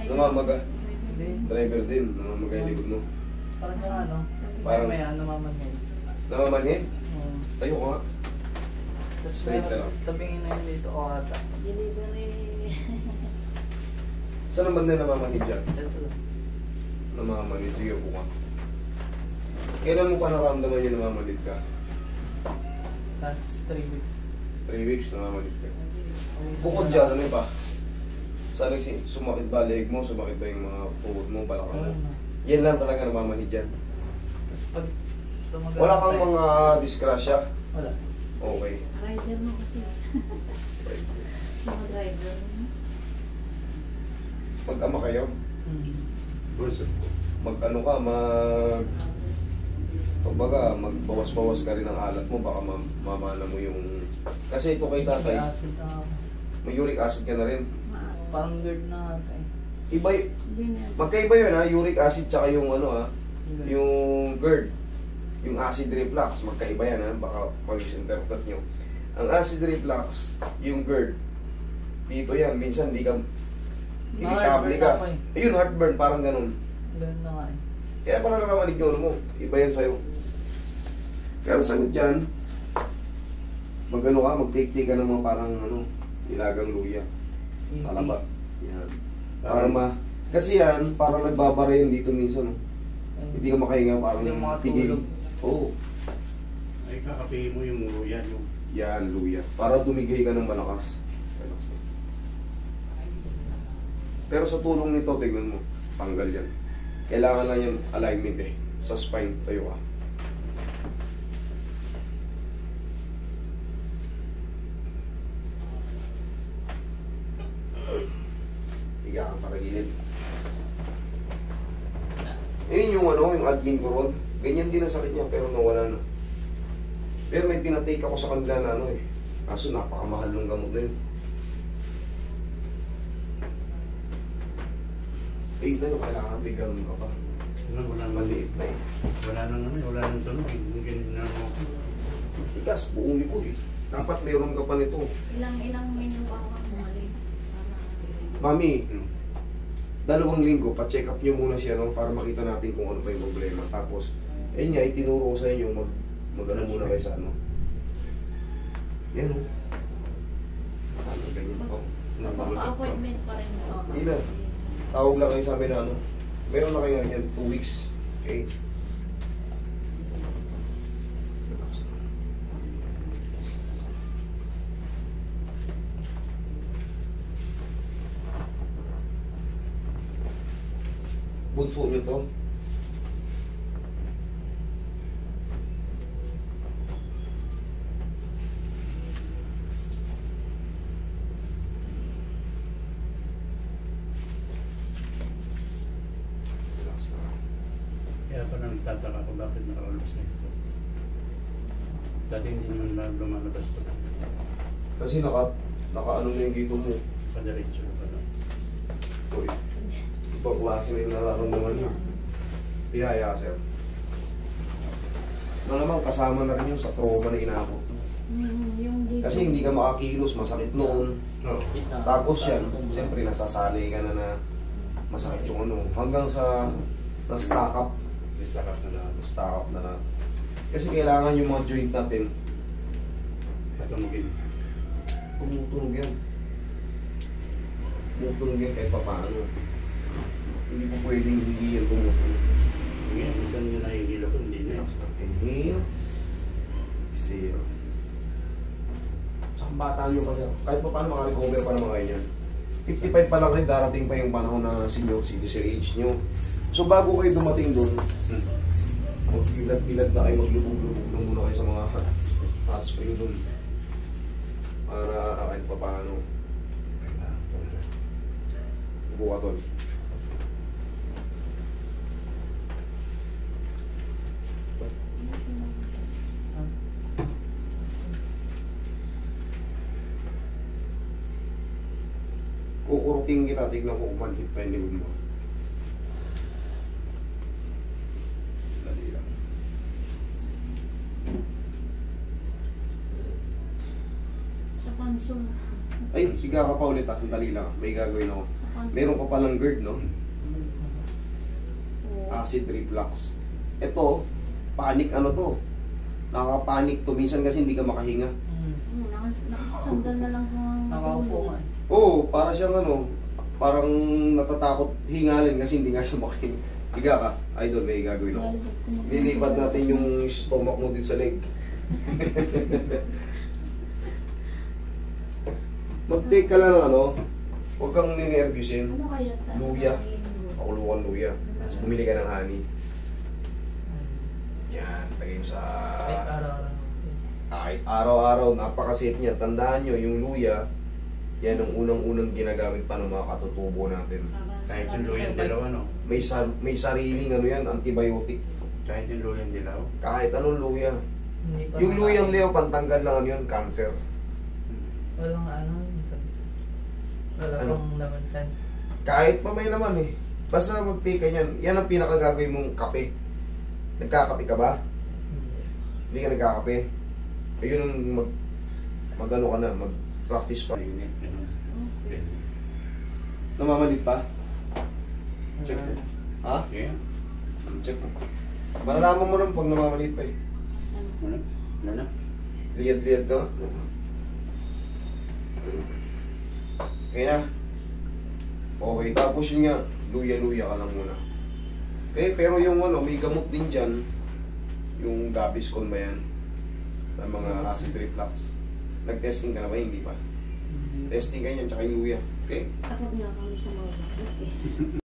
Namamaga. Hindi. Driver din, namamaga yung likod mo. Parang yung ano, Parang- may namamanhid. Namamanhid? Oo. Tayo ko nga. Tapos Straight na lang. tabingin na yun dito o ata. Delivery. Saan naman na namamanhid dyan? Ito. Namamanhid, sige po ka. Kailan mo pa nakaramdaman yung namamanhid ka? Last 3 weeks. 3 weeks namamanhid ka. Bukod dyan, ano pa? Saan sumakit ba leg mo? Sumakit ba yung mga puwod mo, balakang mo? Yan lang talaga namamanhid dyan. Tapos pag tumagal. Wala kang mga disgrasya? Wala. Okay. Rider mo kasi. Mga driver mo. Mag-ama kayo? Mag-ano ka, kumbaga, magbawas-bawas ka rin ng alat mo, baka mamana mo yung... Kasi ito kay tatay, Acid na. may uric acid ka na rin. Parang GERD na ata eh. Iba, magkaiba yun ha, uric acid tsaka yung ano ha, yung GERD. Yung acid reflux, magkaiba yan ha, baka mag-misinterpret nyo. Ang acid reflux, yung GERD, dito yan, minsan hindi ka, irritable ka. Ayun, heartburn, parang ganun. Ganun na nga eh. Kaya pala nakamalig yung ano mo, iba yan sa'yo. Pero sagot dyan, mag-ano ka, mag-take-take ka ng mga parang ano, nilagang luya sa labat. Yan. Para kasi yan, parang nagbabara yun dito minsan. Hindi ka makahinga, parang Hindi mo tigil. makatulog. Oo. Ay, kakapihin mo yung luya. Yan, luya. Para tumigay ka ng malakas. Relax na. Pero sa tulong nito, tignan mo, tanggal yan. Kailangan lang yung alignment eh. Sa spine, tayo ka. Higa kang pakagilid. Ayun yung ano, yung admin ko ron. Ganyan din ang sakit niya, pero nawala na. Pero may pinatake ako sa kanila na ano eh. Kaso napakamahal ng gamot na yun. Eh, ito yung kailangan bigyan mo ka pa. Wala nang Maliit na eh. wala nang ano, wala nang tunog. Yung ginagawa mo. Tigas, buong likod eh. Dapat mayroon ka pa nito. Ilang menu ako bumalik. Mami, 2 linggo, pa-check up nyo muna siya no, para makita natin kung ano pa yung problema. Tapos, ayun nga, itinuro ko sa inyo, mag-ano muna kayo sa ano. Yan o. Sana ganyan po. Appointment pa rin ako. Hindi na. Tawag lang kayo sa amin na ano. Meron na kayo yan, 2 weeks. Okay? Relax na. Bunso nyo to. Relax na. Kaya pala nagtataka ko bakit nakaulos na ito. Dati hindi naman lumalabas ko lang. Kasi naka-ano na yung dito mo. Padiretso na pala. Uy. Ibang klase na yung nararamdaman nyo. Pinaya, sir. Ano naman, kasama na rin yung sa trauma na inabot. Yung dito. Kasi hindi ka makakilos, masakit noon. Oo. Tapos yan, siyempre nasasali ka na masakit yung ano. Hanggang sa na-stack up. Na-stack up na. Kasi kailangan yung mga joint natin, Patumugin. tumutunog yan. Tumutunog yan kahit pa paano. Hindi po pwedeng hindi yan tumutunog. Ngayon, minsan yung nahihilo ko, hindi na. Inhale. Exhale. Tsaka bata nyo pa yan. Kahit pa paano makarecover pa naman kayo yan. 55 pa lang kayo, darating pa yung panahon na senior citizen age nyo. So bago kayo dumating doon, magbilad-bilad na kayo, maglubog-lubog na muna kayo sa mga hot spring doon. Para kahit pa paano. Upo ka doon. Kukuruting kita, tignan ko kung manhit pa yung likod mo. Dali lang. Sa console. Ay, higa ka pa ulit ha. Sandali lang. May gagawin ako. Sa concept. Meron ka palang GERD, no? Oo. Acid reflux. Ito, panic ano to? Nakaka-panic to. Minsan kasi hindi ka makahinga. Nakasandal na lang kung Nakaupo nga. Oo, para siyang ano, parang natatakot hingalin kasi hindi nga siya makahinga. Higa ka. Idol, may gagawin ako. Lilipat natin yung stomach mo dito sa leg. Mag-take ka lang ng ano, huwag kang ninervyusin. Ano kaya sa Luya. Pakulukan luya. Tapos bumili ka ng honey. Yan, lagay mo sa... Kahit araw-araw. Kahit araw-araw, napaka-safe niya. Tandaan nyo, yung luya, yan ang unang-unang ginagamit pa ng mga katutubo natin. Kahit yung luyang dilaw, ano? May sariling ano yan, antibiotic. Kahit yung luyang dilaw. Kahit anong luya. Hindi pa Yung luyang liyaw, pantanggal lang ano yun, cancer. Walang ano. Wala Ano? pang laman dyan. Kahit pa may naman eh. Basta mag-take ka niyan. Yan ang pinakagagawin mong kape. Nagkakape ka ba? Hindi ka nagkakape. Ayun ang mag-ano ka na, mag-practice pa. Mainit. Ano? Okay. Namamalit pa? Check mo. Ha? Okay. Check mo. Malalaman mo rin pag namamalit pa eh. Ano? Ano na? Liyad-liyad ka. Okay na. Okay, tapos yun nga, luya-luya ka lang muna. Okay, pero yung ano, may gamot din dyan. Yung Gaviscon ba yan? Sa mga acid reflux. Nag-testing ka na ba? Hindi pa. Testing ka yan, tsaka yung luya. Okay? Takot nga kami sa mga